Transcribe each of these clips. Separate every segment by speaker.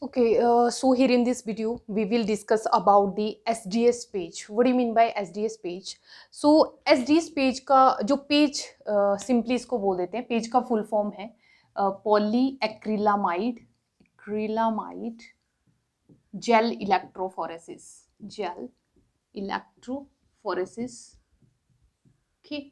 Speaker 1: Okay, so here in this video, we will discuss about the SDS page. What do you mean by SDS page? So SDS page का जो page simply इसको बोल देते हैं, page का full form है poly acrylamide gel electrophoresis, gel electrophoresis. Okay,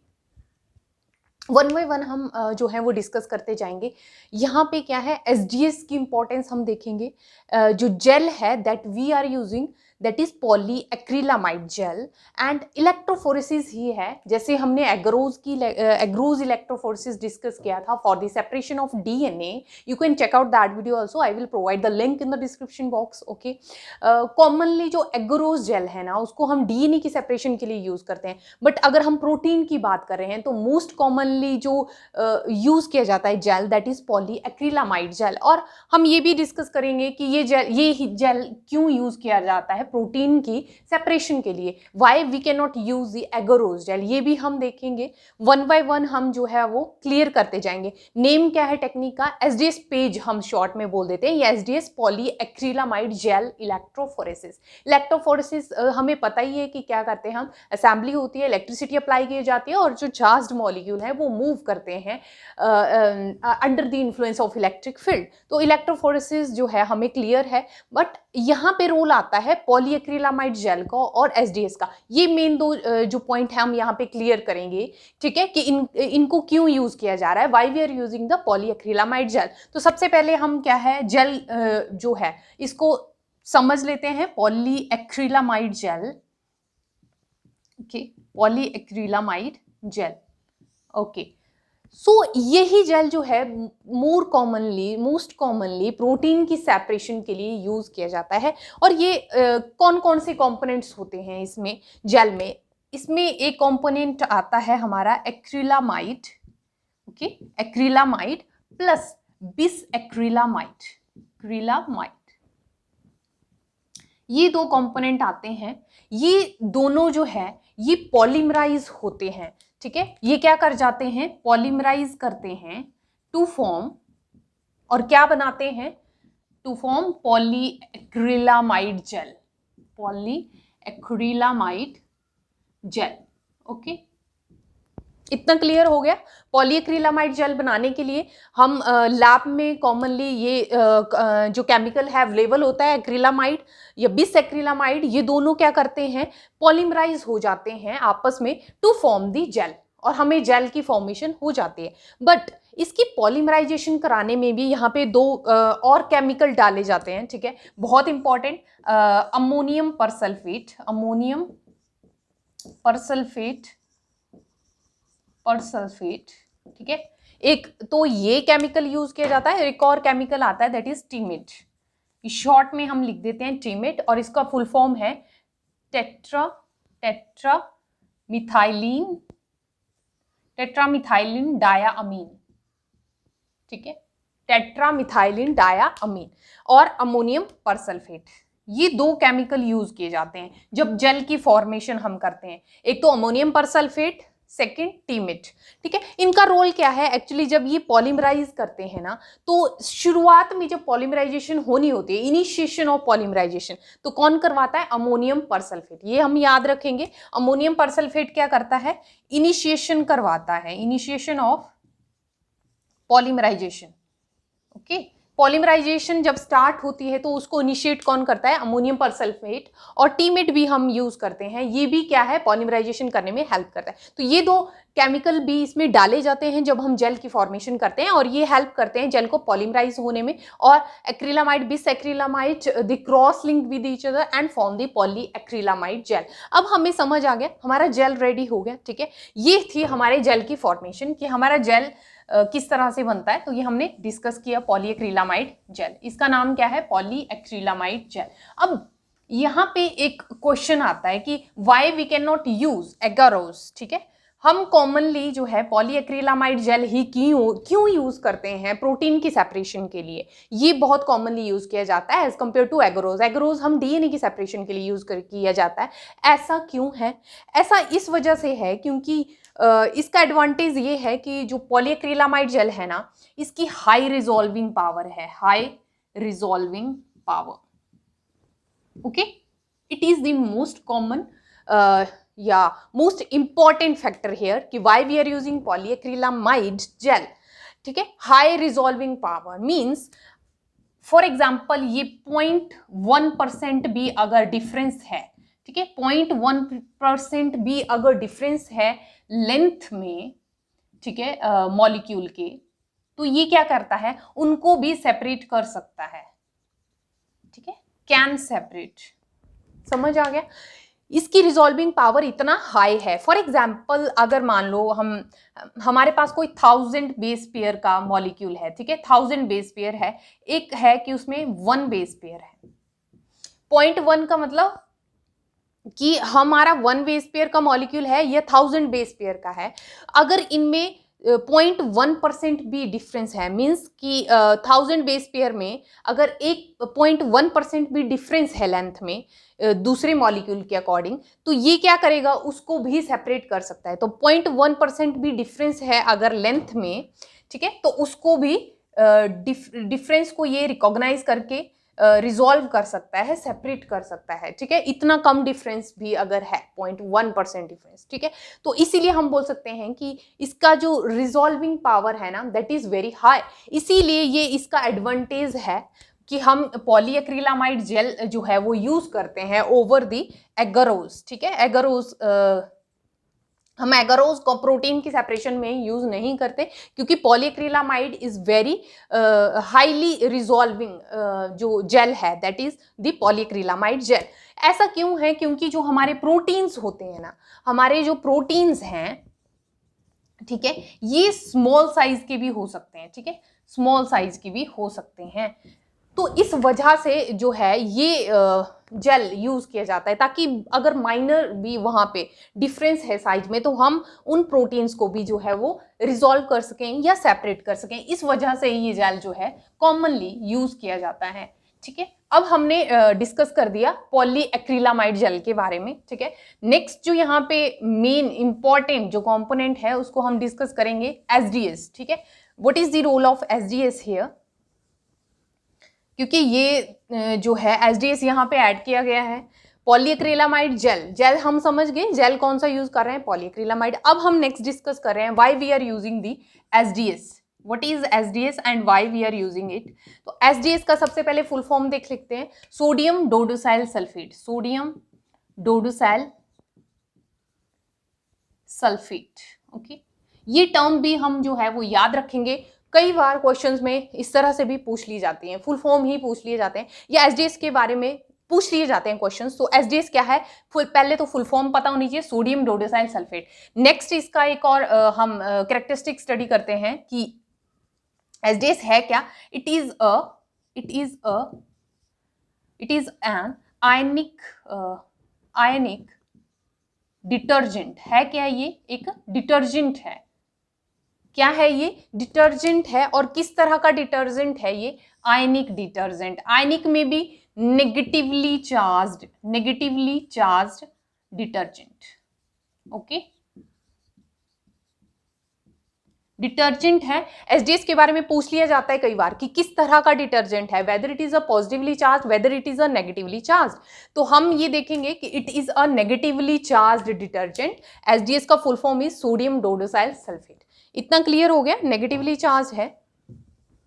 Speaker 1: one by one हम जो है वो डिस्कस करते जाएंगे। यहाँ पे क्या है, एसडीएस की इंपॉर्टेंस हम देखेंगे। जो जेल है that we are using that is poly acrylamide gel and electrophoresis ही है। जैसे हमने एग्रोज इलेक्ट्रोफोरेसिस डिस्कस किया था for the separation of DNA. You can check out that video also, I will provide the link in the description box. Okay, commonly जो agarose jail है ना, उसको हम डीएनए की सेपरेशन के लिए यूज करते हैं। बट अगर हम प्रोटीन की बात कर रहे हैं तो मोस्ट कॉमनली जो यूज किया जाता है gel that is poly acrylamide gel. और हम ये भी डिस्कस करेंगे कि ये जेल क्यों यूज किया जाता है प्रोटीन की सेपरेशन के लिए, why we can not use the agarose gel, ये भी हम देखेंगे। वन बाय वन हम जो है वो क्लियर करते जाएंगे। नेम क्या है टेक्निक का? एसडीएस पेज हम शॉर्ट में बोल देते हैं, या SDS poly acrylamide gel electrophoresis. Electrophoresis हमें पता ही है कि क्या करते हैं हम, असेंबली होती है, इलेक्ट्रिसिटी अप्लाई की जाती है और जो चार्ज्ड मॉलिक्यूल है वो मूव करते हैं under the influence of electric field. तो इलेक्ट्रोफोरेसिस जो है हमें क्लियर है, बट यहाँ पे रोल आता है पॉलीएक्रिलामाइड जेल का और एसडीएस का। ये मेन दो जो पॉइंट है हम यहाँ पे क्लियर करेंगे, ठीक है, कि इनको क्यों यूज किया जा रहा है, why we are using the polyacrylamide gel. तो सबसे पहले हम क्या है, जेल जो है इसको समझ लेते हैं, polyacrylamide gel. Okay, polyacrylamide gel. Okay, so यही जेल जो है मोस्ट कॉमनली प्रोटीन की सेपरेशन के लिए यूज किया जाता है। और ये कौन कौन से कंपोनेंट्स होते हैं इसमें, जेल में? इसमें एक कंपोनेंट आता है हमारा एक्रिलामाइड। ओके, एक्रिलामाइड प्लस बिस एक्रिलामाइड, ये दो कंपोनेंट आते हैं। ये दोनों जो है ये पॉलीमराइज होते हैं, ठीक है। ये क्या कर जाते हैं, पॉलीमराइज करते हैं टू फॉर्म, और क्या बनाते हैं, to form polyacrylamide gel, polyacrylamide gel. Okay, इतना क्लियर हो गया। पॉलीएक्रिलामाइड जेल बनाने के लिए हम लैब में कॉमनली ये जो केमिकल है अवेलेबल होता है, एक्रिलामाइड या बिस एक्रिलामाइड, ये दोनों क्या करते हैं, पॉलीमराइज हो जाते हैं आपस में टू फॉर्म दी जेल, और हमें जेल की फॉर्मेशन हो जाती है। बट इसकी पॉलीमराइजेशन कराने में भी यहाँ पे दो और केमिकल डाले जाते हैं, ठीक है, बहुत इंपॉर्टेंट। अमोनियम परसल्फेट, ठीक है। एक तो ये केमिकल यूज किया जाता है, एक और केमिकल आता है दैट इज टीमेट, शॉर्ट में हम लिख देते हैं टीमेट, और इसका फुल फॉर्म है टेट्रामिथाइलिन डायाअमीन, ठीक है, टेट्रामिथाइलिन डायाअमीन और अमोनियम परसल्फेट। ये दो केमिकल यूज किए जाते हैं जब जेल की फॉर्मेशन हम करते हैं। एक तो अमोनियम परसल्फेट, सेकेंड टीमेट, ठीक है। इनका रोल क्या है एक्चुअली, जब ये पॉलीमराइज करते हैं ना, तो शुरुआत में जब पॉलीमराइजेशन होनी होती है, इनिशिएशन ऑफ पॉलीमराइजेशन, तो कौन करवाता है, अमोनियम परसल्फेट। ये हम याद रखेंगे, अमोनियम परसल्फेट क्या करता है, इनिशिएशन करवाता है, initiation of polymerisation. Okay, polymerisation जब स्टार्ट होती है तो उसको इनिशिएट कौन करता है, अमोनियम परसल्फेट। और टीमेट भी हम यूज करते हैं, ये भी क्या है, पॉलीमराइजेशन करने में हेल्प करता है। तो ये दो केमिकल भी इसमें डाले जाते हैं जब हम जेल की फॉर्मेशन करते हैं, और ये हेल्प करते हैं जेल को पॉलीमराइज होने में। और acrylamide bis acrylamide the cross link with each other and form the poly acrylamide gel. अब हमें समझ आ गया, हमारा जेल रेडी हो गया, ठीक है। ये थी हमारे जेल की फॉर्मेशन कि हमारा जेल किस तरह से बनता है, तो ये हमने डिस्कस किया, पॉलीएक्रिलामाइड जेल। इसका नाम क्या है, पॉलीएक्रिलामाइड जेल। अब यहाँ पे एक क्वेश्चन आता है कि why we can not use agarose, ठीक है। हम कॉमनली जो है पॉलीएक्रिलामाइड जेल ही क्यों यूज करते हैं प्रोटीन की सेपरेशन के लिए, ये बहुत कॉमनली यूज किया जाता है as compare to agarose. Agarose हम डीएनए की सेपरेशन के लिए यूज किया जाता है। ऐसा क्यों है? ऐसा इस वजह से है क्योंकि इसका एडवांटेज ये है कि जो पॉलीएक्रिलामाइड जेल है ना, इसकी हाई रिजॉल्विंग पावर है, high resolving power. Okay, it is the most common most important factor here कि why we are using polyacrylamide gel. ठीक है, high resolving power means for example ये 0.1% भी अगर डिफरेंस है, ठीक है, 0.1% भी अगर डिफरेंस है लेंथ में, ठीक है, मॉलिक्यूल के, तो ये क्या करता है, उनको भी सेपरेट कर सकता है, ठीक है, कैन सेपरेट। समझ आ गया? इसकी रिजॉल्विंग पावर इतना हाई है। फॉर एग्जाम्पल अगर मान लो हमारे पास कोई 1000 बेस पेयर का मॉलिक्यूल है, ठीक है, 1000 बेस पेयर है, एक है कि उसमें 1 बेस पेयर है। 0.1 का मतलब कि हमारा 1 बेस पेयर का मॉलिक्यूल है, यह 1000 बेस पेयर का है। अगर इनमें 0.1% भी डिफरेंस है, मीन्स कि 1000 बेस पेयर में अगर एक 0.1% भी डिफरेंस है लेंथ में दूसरे मॉलिक्यूल के अकॉर्डिंग, तो ये क्या करेगा, उसको भी सेपरेट कर सकता है। तो 0.1% भी डिफरेंस है अगर लेंथ में, ठीक है, तो उसको भी डिफरेंस को ये रिकॉग्नाइज करके रिजॉल्व कर सकता है, सेपरेट कर सकता है, ठीक है, इतना कम डिफरेंस भी अगर है, 0.1% डिफरेंस, ठीक है। तो इसीलिए हम बोल सकते हैं कि इसका जो रिजॉल्विंग पावर है ना, दैट इज वेरी हाई। इसीलिए ये इसका एडवांटेज है कि हम पॉलीएक्रिलामाइड जेल जो है वो यूज करते हैं ओवर दी एगरोज, ठीक है। एगरोज हम एगरोज को प्रोटीन की सेपरेशन में यूज नहीं करते, क्योंकि polyacrylamide is very highly resolving जो जेल है, that is the polyacrylamide jail. ऐसा क्यों है? क्योंकि जो हमारे प्रोटीन्स होते हैं ना, हमारे जो प्रोटीन्स हैं, ठीक है, ये स्मॉल साइज के भी हो सकते हैं, ठीक है, स्मॉल साइज के भी हो सकते हैं। तो इस वजह से जो है ये जेल यूज किया जाता है, ताकि अगर माइनर भी वहां पे डिफरेंस है साइज में, तो हम उन प्रोटीन्स को भी जो है वो रिजॉल्व कर सकें या सेपरेट कर सकें। इस वजह से ये जेल जो है कॉमनली यूज किया जाता है, ठीक है। अब हमने डिस्कस कर दिया पॉलीएक्रिलामाइड जेल के बारे में, ठीक है। नेक्स्ट जो यहाँ पे मेन इंपॉर्टेंट जो कंपोनेंट है उसको हम डिस्कस करेंगे एसडीएस, ठीक है। What is the role of SDS here? क्योंकि ये जो है एसडीएस यहाँ पे ऐड किया गया है। पॉलीएक्रिलामाइड जेल, जेल हम समझ गए, जेल कौन सा यूज कर रहे हैं, पॉलीएक्रिलामाइड। अब हम नेक्स्ट डिस्कस कर रहे हैं why we are using the SDS, what is SDS and why we are using it. तो एसडीएस का सबसे पहले फुल फॉर्म देख लेते हैं, sodium dodecyl sulphate, sodium dodecyl sulphate, okay. ये टर्म भी हम जो है वो याद रखेंगे, कई बार क्वेश्चंस में इस तरह से भी पूछ ली जाती हैं, फुल फॉर्म ही पूछ लिए जाते हैं या एसडीएस के बारे में पूछ लिए जाते हैं क्वेश्चंस। तो एसडीएस क्या है, पहले तो फुल फॉर्म पता होनी चाहिए, सोडियम डोडोसाइल सल्फेट। नेक्स्ट इसका एक और हम कैरेक्टरिस्टिक स्टडी करते हैं कि एसडीएस है क्या। It is an ionic detergent है। क्या ये एक डिटर्जेंट है? क्या है ये? डिटर्जेंट है। और किस तरह का डिटर्जेंट है ये? आयनिक डिटर्जेंट। आयनिक में भी negatively charged detergent, okay, detergent है। एसडीएस के बारे में पूछ लिया जाता है कई बार कि किस तरह का डिटर्जेंट है, whether it is a positively charge, whether it is a negatively charge. तो हम ये देखेंगे कि it is a negatively charge detergent. SDS का full form is sodium dodecyl sulphate. इतना क्लियर हो गया, नेगेटिवली चार्ज है।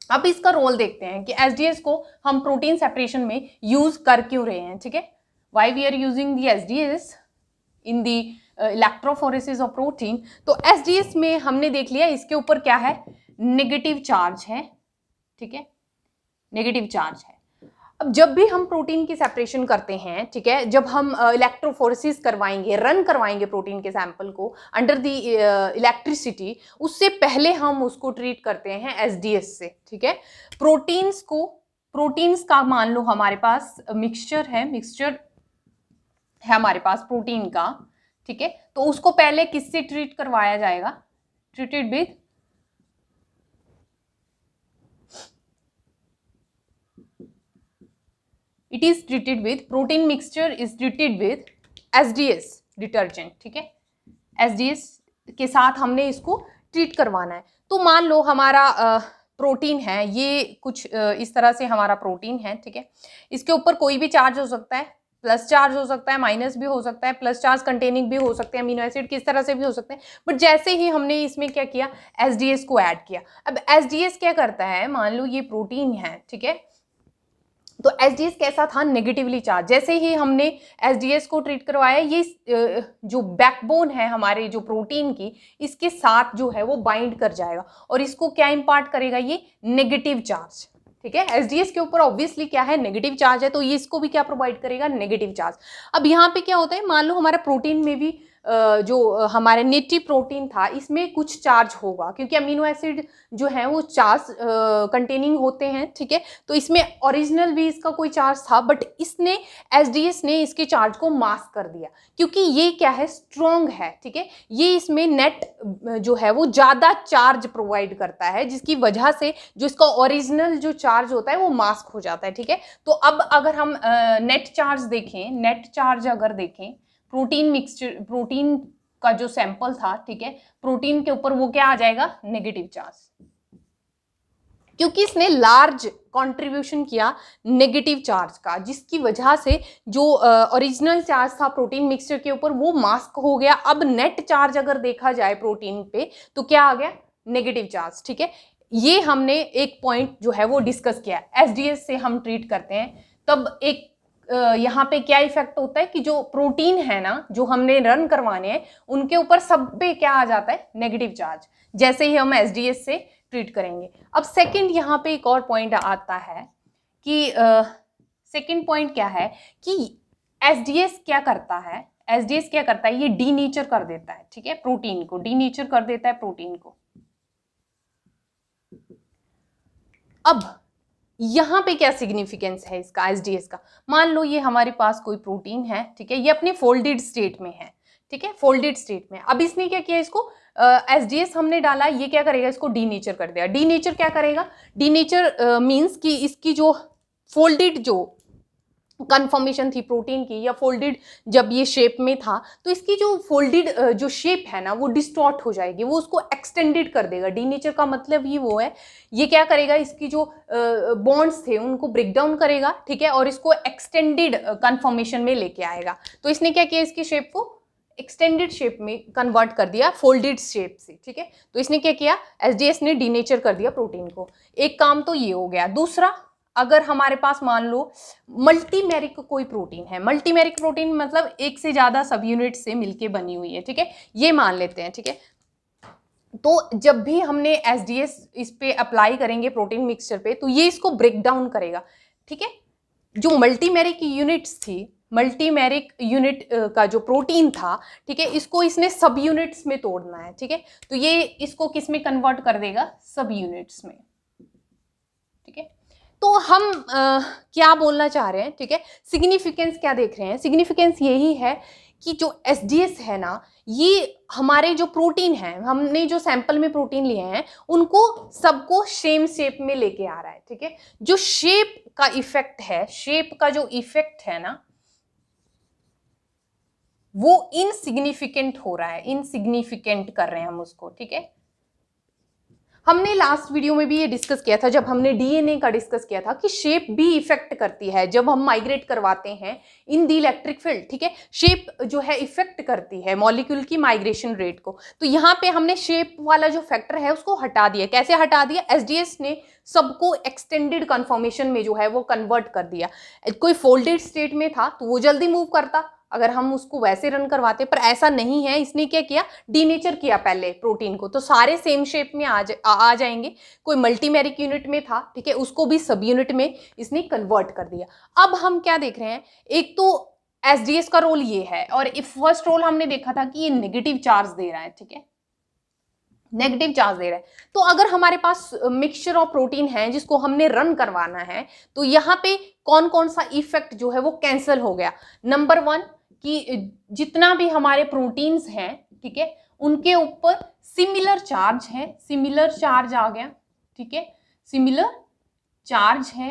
Speaker 1: अब इसका रोल देखते हैं कि एसडीएस को हम प्रोटीन सेपरेशन में यूज कर क्यों रहे हैं, ठीक है। Why we are using the SDS in the electrophoresis of protein. तो एसडीएस में हमने देख लिया इसके ऊपर क्या है, नेगेटिव चार्ज है, ठीक है, नेगेटिव चार्ज है। अब जब भी हम प्रोटीन की सेपरेशन करते हैं, ठीक है, जब हम इलेक्ट्रोफोरेसिस करवाएंगे, रन करवाएंगे प्रोटीन के सैंपल को अंडर द इलेक्ट्रिसिटी, उससे पहले हम उसको ट्रीट करते हैं एसडीएस से, ठीक है। प्रोटीन्स का मान लो हमारे पास मिक्सचर है हमारे पास प्रोटीन का, ठीक है, तो उसको पहले किससे ट्रीट करवाया जाएगा? Treated with it is treated with protein mixture is treated with SDS detergent, ठीक है। SDS के साथ हमने इसको ट्रीट करवाना है। तो मान लो हमारा प्रोटीन है, ये कुछ इस तरह से हमारा प्रोटीन है, ठीक है। इसके ऊपर कोई भी चार्ज हो सकता है, प्लस चार्ज हो सकता है, माइनस भी हो सकता है, प्लस चार्ज कंटेनिंग भी हो सकते हैं, अमीनो एसिड किस तरह से भी हो सकते हैं। बट जैसे ही हमने इसमें क्या किया, एसडीएस को ऐड किया। अब एसडीएस क्या करता है, मान लो ये प्रोटीन है, ठीक है, तो एसडीएस कैसा था, नेगेटिवली चार्ज। जैसे ही हमने एसडीएस को ट्रीट करवाया, ये जो बैकबोन है हमारे जो प्रोटीन की, इसके साथ जो है वो बाइंड कर जाएगा और इसको क्या इंपार्ट करेगा, ये नेगेटिव चार्ज, ठीक है। एसडीएस के ऊपर ऑब्वियसली क्या है, नेगेटिव चार्ज है, तो ये इसको भी क्या प्रोवाइड करेगा, नेगेटिव चार्ज। अब यहाँ पे क्या होता है, मान लो हमारा प्रोटीन में भी जो हमारे नेटिव प्रोटीन था, इसमें कुछ चार्ज होगा, क्योंकि अमीनो एसिड जो है वो चार्ज कंटेनिंग होते हैं, ठीक है। तो इसमें ओरिजिनल भी इसका कोई चार्ज था, बट इसने एसडीएस ने इसके चार्ज को मास्क कर दिया, क्योंकि ये क्या है, स्ट्रॉन्ग है, ठीक है। ये इसमें नेट जो है वो ज़्यादा चार्ज प्रोवाइड करता है, जिसकी वजह से जो इसका ओरिजिनल जो चार्ज होता है वो मास्क हो जाता है, ठीक है। तो अब अगर हम नेट चार्ज देखें, नेट चार्ज अगर देखें, प्रोटीन मिक्सचर, प्रोटीन का जो सैंपल था, ठीक है, प्रोटीन के ऊपर वो क्या आ जाएगा, नेगेटिव चार्ज, क्योंकि इसने लार्ज कंट्रीब्यूशन किया नेगेटिव चार्ज का, जिसकी वजह से जो ओरिजिनल चार्ज था प्रोटीन मिक्सचर के ऊपर वो मास्क हो गया। अब नेट चार्ज अगर देखा जाए प्रोटीन पे, तो क्या आ गया, नेगेटिव चार्ज, ठीक है। ये हमने एक पॉइंट जो है वो डिस्कस किया। एसडीएस से हम ट्रीट करते हैं, तब एक यहाँ पे क्या इफेक्ट होता है कि जो प्रोटीन है ना, जो हमने रन करवाने हैं, उनके ऊपर सब पे क्या आ जाता है, नेगेटिव चार्ज, जैसे ही हम एसडीएस से ट्रीट करेंगे। अब सेकंड यहाँ पे एक और पॉइंट आता है कि सेकंड पॉइंट क्या है कि एसडीएस क्या करता है, एसडीएस क्या करता है, ये डीनेचर कर देता है, ठीक है, प्रोटीन को डीनेचर कर देता है, प्रोटीन को। अब यहाँ पे क्या सिग्निफिकेंस है इसका, एसडीएस का, मान लो ये हमारे पास कोई प्रोटीन है, ठीक है, ये अपने फोल्डेड स्टेट में है, ठीक है, फोल्डेड स्टेट में। अब इसने क्या किया, इसको एसडीएस हमने डाला, ये क्या करेगा, इसको डीनेचर कर देगा। डीनेचर क्या करेगा, डीनेचर मीन्स कि इसकी जो फोल्डेड जो कन्फर्मेशन थी प्रोटीन की, या फोल्डेड जब ये शेप में था, तो इसकी जो फोल्डेड जो शेप है ना वो डिस्टॉर्ट हो जाएगी, वो उसको एक्सटेंडेड कर देगा। डीनेचर का मतलब ही वो है, ये क्या करेगा, इसकी जो बॉन्ड्स थे उनको ब्रेक डाउन करेगा, ठीक है, और इसको एक्सटेंडेड कन्फर्मेशन में लेके आएगा। तो इसने क्या किया, इसकी शेप को एक्सटेंडेड शेप में कन्वर्ट कर दिया, फोल्डेड शेप से, ठीक है। तो इसने क्या किया, एसडीएस ने डीनेचर कर दिया प्रोटीन को। एक काम तो ये हो गया। दूसरा, अगर हमारे पास मान लो मल्टीमेरिक कोई प्रोटीन है, मल्टीमेरिक प्रोटीन मतलब एक से ज्यादा सब यूनिट से मिलके बनी हुई है, ठीक है, ये मान लेते हैं, ठीक है। तो जब भी हमने एसडीएस इस पे अप्लाई करेंगे प्रोटीन मिक्सचर पे, तो ये इसको ब्रेक डाउन करेगा, ठीक है। जो मल्टीमेरिक यूनिट्स थी, मल्टीमेरिक यूनिट का जो प्रोटीन था, ठीक है, इसको इसने सब यूनिट्स में तोड़ना है, ठीक है। तो ये इसको किस में कन्वर्ट कर देगा, सब यूनिट्स में, ठीक है। तो हम क्या बोलना चाह रहे हैं, ठीक है, सिग्निफिकेंस क्या देख रहे हैं, सिग्निफिकेंस यही है कि जो एसडीएस है ना, ये हमारे जो प्रोटीन है, हमने जो सैंपल में प्रोटीन लिए हैं, उनको सबको सेम शेप में लेके आ रहा है, ठीक है। जो शेप का इफेक्ट है, शेप का जो इफेक्ट है ना, वो इनसिग्निफिकेंट हो रहा है, इनसिग्निफिकेंट कर रहे हैं हम उसको, ठीक है। हमने लास्ट वीडियो में भी ये डिस्कस किया था, जब हमने डीएनए का डिस्कस किया था, कि शेप भी इफेक्ट करती है जब हम माइग्रेट करवाते हैं इन दी इलेक्ट्रिक फील्ड, ठीक है। शेप जो है इफेक्ट करती है मॉलिक्यूल की माइग्रेशन रेट को। तो यहाँ पे हमने शेप वाला जो फैक्टर है उसको हटा दिया। कैसे हटा दिया, एसडीएस ने सबको एक्सटेंडेड कन्फर्मेशन में जो है वो कन्वर्ट कर दिया। कोई फोल्डेड स्टेट में था तो वो जल्दी मूव करता अगर हम उसको वैसे रन करवाते, पर ऐसा नहीं है। इसने क्या किया, डीनेचर किया पहले प्रोटीन को, तो सारे सेम शेप में आ जाएंगे। कोई मल्टीमेरिक यूनिट में था, ठीक है, उसको भी सब यूनिट में इसने कन्वर्ट कर दिया। अब हम क्या देख रहे हैं, एक तो एसडीएस का रोल ये है, और फर्स्ट रोल हमने देखा था कि ये नेगेटिव चार्ज दे रहा है, ठीक है, नेगेटिव चार्ज दे रहा है। तो अगर हमारे पास मिक्सचर ऑफ प्रोटीन है जिसको हमने रन करवाना है, तो यहाँ पे कौन कौन सा इफेक्ट जो है वो कैंसिल हो गया। नंबर वन, कि जितना भी हमारे प्रोटीन्स हैं, ठीक है, उनके ऊपर सिमिलर चार्ज है, सिमिलर चार्ज आ गया, ठीक है, सिमिलर चार्ज है,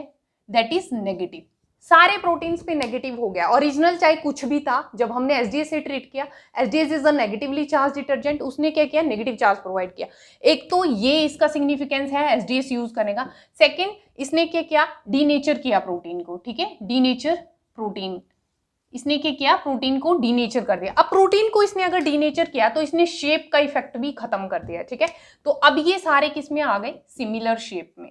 Speaker 1: दैट इज नेगेटिव, सारे प्रोटीन्स पे नेगेटिव हो गया, ओरिजिनल चाहे कुछ भी था, जब हमने एसडीएस से ट्रीट किया, SDS is a negatively charge detergent, उसने क्या किया, नेगेटिव चार्ज प्रोवाइड किया। एक तो ये इसका सिग्निफिकेंस है एसडीएस यूज करने का। सेकेंड, इसने क्या किया, डीनेचर किया प्रोटीन को, ठीक है, डीनेचर प्रोटीन, इसने क्या किया, प्रोटीन को डीनेचर कर दिया। अब प्रोटीन को इसने अगर डीनेचर किया तो इसने शेप का इफेक्ट भी खत्म कर दिया, ठीक है। तो अब ये सारे किस में आ गए, सिमिलर शेप में,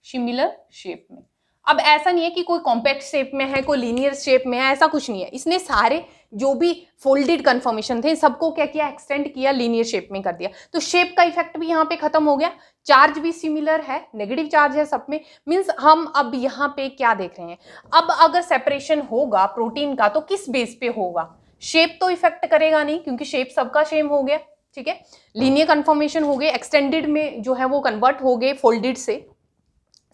Speaker 1: सिमिलर शेप में। अब ऐसा नहीं है कि कोई कॉम्पैक्ट शेप में है, कोई लीनियर शेप में है, ऐसा कुछ नहीं है। इसने सारे जो भी फोल्डेड कन्फर्मेशन थे सबको क्या किया, एक्सटेंड किया, लीनियर शेप में कर दिया। तो शेप का इफेक्ट भी यहाँ पे खत्म हो गया, चार्ज भी सिमिलर है, नेगेटिव चार्ज है सब में। मीन्स हम अब यहाँ पे क्या देख रहे हैं, अब अगर सेपरेशन होगा प्रोटीन का तो किस बेस पे होगा, शेप तो इफेक्ट करेगा नहीं क्योंकि शेप सबका सेम हो गया, ठीक है, लीनियर कन्फर्मेशन हो गए, एक्सटेंडेड में जो है वो कन्वर्ट हो गए फोल्डेड से।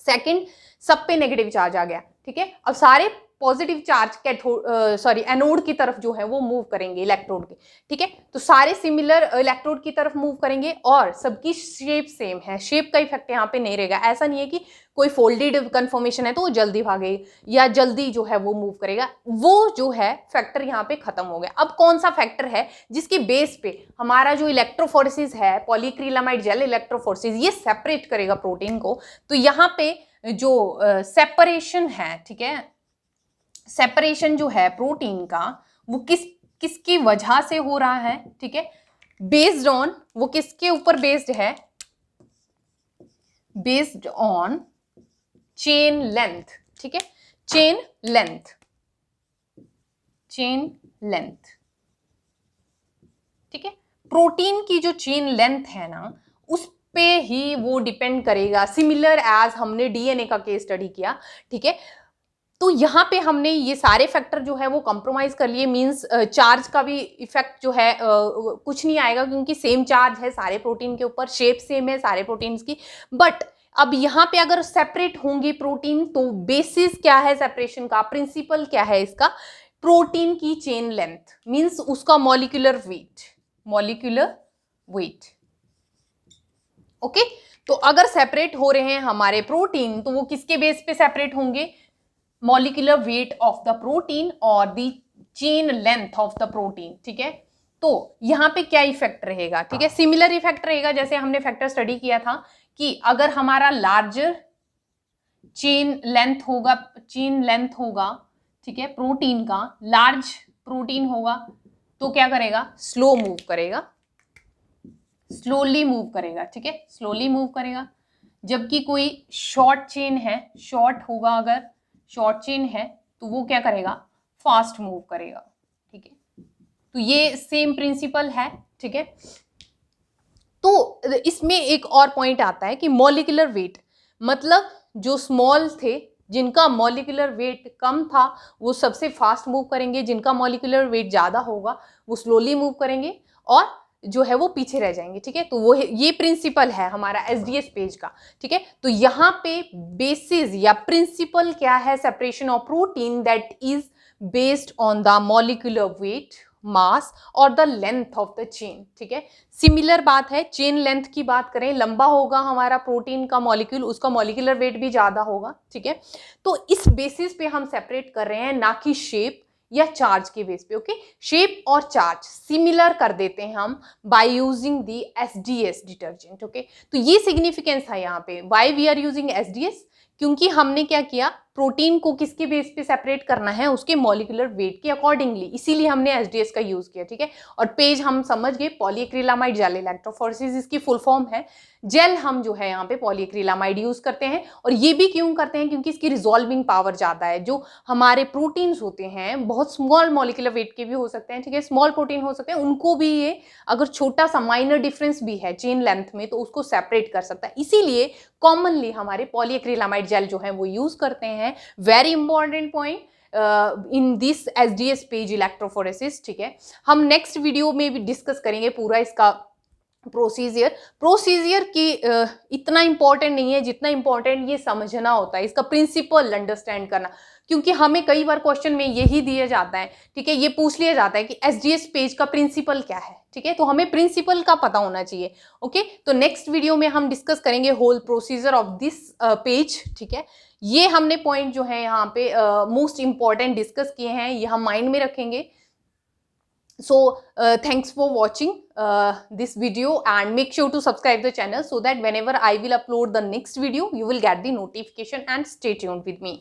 Speaker 1: सेकंड, सब पे नेगेटिव चार्ज आ गया, ठीक है। अब सारे पॉजिटिव चार्ज एनोड की तरफ जो है वो मूव करेंगे इलेक्ट्रोड के, ठीक है। तो सारे सिमिलर इलेक्ट्रोड की तरफ मूव करेंगे और सबकी शेप सेम है, शेप का इफेक्ट यहाँ पे नहीं रहेगा। ऐसा नहीं है कि कोई फोल्डेड कन्फर्मेशन है तो वो जल्दी भागेगा या जल्दी जो है वो मूव करेगा, वो जो है फैक्टर यहाँ पे खत्म हो गया। अब कौन सा फैक्टर है जिसके बेस पे हमारा जो इलेक्ट्रोफोरेसिस है, पॉलीक्रिलामाइड जेल इलेक्ट्रोफोरेसिस, ये सेपरेट करेगा प्रोटीन को। तो यहाँ पे जो सेपरेशन है, ठीक है, सेपरेशन जो है प्रोटीन का वो किसकी वजह से हो रहा है, ठीक है, बेस्ड ऑन, वो किसके ऊपर बेस्ड है, बेस्ड ऑन चेन लेंथ, ठीक है, चेन लेंथ, चेन लेंथ, ठीक है। प्रोटीन की जो चेन लेंथ है ना, उस पे ही वो डिपेंड करेगा, सिमिलर एज हमने डीएनए का केस स्टडी किया, ठीक है। तो यहाँ पे हमने ये सारे फैक्टर जो है वो कंप्रोमाइज कर लिए, मींस चार्ज का भी इफेक्ट जो है कुछ नहीं आएगा क्योंकि सेम चार्ज है सारे प्रोटीन के ऊपर, शेप सेम है सारे प्रोटीन्स की। बट अब यहाँ पे अगर सेपरेट होंगे प्रोटीन तो बेसिस क्या है सेपरेशन का, प्रिंसिपल क्या है इसका, प्रोटीन की चेन लेंथ, मींस उसका molecular weight, molecular weight, okay. तो अगर सेपरेट हो रहे हैं हमारे प्रोटीन तो वो किसके बेस पे सेपरेट होंगे, molecular weight of the protein और the chain length of the protein, ठीक है। तो यहाँ पे क्या इफेक्ट रहेगा, ठीक है, सिमिलर इफेक्ट रहेगा जैसे हमने फैक्टर स्टडी किया था कि अगर हमारा लार्जर चेन लेंथ होगा, चेन लेंथ होगा, ठीक है, प्रोटीन का लार्ज प्रोटीन होगा तो क्या करेगा, स्लो मूव करेगा, स्लोली मूव करेगा, ठीक है, स्लोली मूव करेगा। जबकि कोई शॉर्ट चेन है, शॉर्ट होगा, अगर शॉर्ट चेन है तो वो क्या करेगा, फास्ट मूव करेगा, ठीक है। तो ये सेम प्रिंसिपल है, ठीक है। तो इसमें एक और पॉइंट आता है कि मॉलिक्यूलर वेट, मतलब जो स्मॉल थे जिनका मॉलिक्यूलर वेट कम था वो सबसे फास्ट मूव करेंगे, जिनका मॉलिक्यूलर वेट ज़्यादा होगा वो स्लोली मूव करेंगे और जो है वो पीछे रह जाएंगे, ठीक है। तो वो ये प्रिंसिपल है हमारा एसडीएस पेज का, ठीक है। तो यहाँ पे बेसिस या प्रिंसिपल क्या है separation of protein, that is based on the molecular weight, mass और the length of the chain, ठीक है। सिमिलर बात है, चेन लेंथ की बात करें, लंबा होगा हमारा प्रोटीन का मॉलिक्यूल, उसका मॉलिक्यूलर वेट भी ज्यादा होगा, ठीक है। तो इस बेसिस पे हम सेपरेट कर रहे हैं, ना कि शेप या चार्ज के बेस पे, ओके। शेप और चार्ज सिमिलर कर देते हैं हम by using the SDS detergent, okay. तो ये सिग्निफिकेंस है यहाँ पे, why we are using SDS, क्योंकि हमने क्या किया, प्रोटीन को किसके बेस पे सेपरेट करना है, उसके मॉलिक्यूलर वेट के अकॉर्डिंगली, इसीलिए हमने एसडीएस का यूज किया, ठीक है। और पेज हम समझ गए, पॉलीक्रिलामाइड जेल इलेक्ट्रोफोरेसिस इसकी फुल फॉर्म है। जेल हम जो है यहाँ पे पॉलीक्रिलामाइड यूज करते हैं, और ये भी क्यों करते हैं, क्योंकि इसकी रिजॉल्विंग पावर ज्यादा है। जो हमारे प्रोटीन्स होते हैं बहुत स्मॉल मॉलिक्यूलर वेट के भी हो सकते हैं, ठीक है, स्मॉल प्रोटीन हो सकते हैं, उनको भी ये अगर छोटा सा माइनर डिफरेंस भी है चेन लेंथ में तो उसको सेपरेट कर सकता है। इसीलिए कॉमनली हमारे पॉलीक्रिलामाइड जेल जो है वो यूज करते हैं। Very important point in this SDS page electrophoresis, ठीक है। हम नेक्स्ट वीडियो में भी डिस्कस करेंगे पूरा इसका प्रोसीजर प्रोसीजर की इतना इंपॉर्टेंट नहीं है जितना इंपॉर्टेंट ये समझना होता है, इसका प्रिंसिपल अंडरस्टैंड करना, क्योंकि हमें कई बार क्वेश्चन में यही दिया जाता है, ठीक है, ये पूछ लिया जाता है कि एसडीएस पेज का प्रिंसिपल क्या है, ठीक है, तो हमें प्रिंसिपल का पता होना चाहिए। ओके, तो नेक्स्ट वीडियो में हम डिस्कस करेंगे whole procedure of this page, ठीक है। ये हमने पॉइंट जो है यहाँ पे मोस्ट इंपॉर्टेंट डिस्कस किए हैं, ये हम माइंड में रखेंगे। So thanks for watching this video, and make sure to subscribe the channel so that whenever I will upload the next video you will get the notification, and stay tuned with me.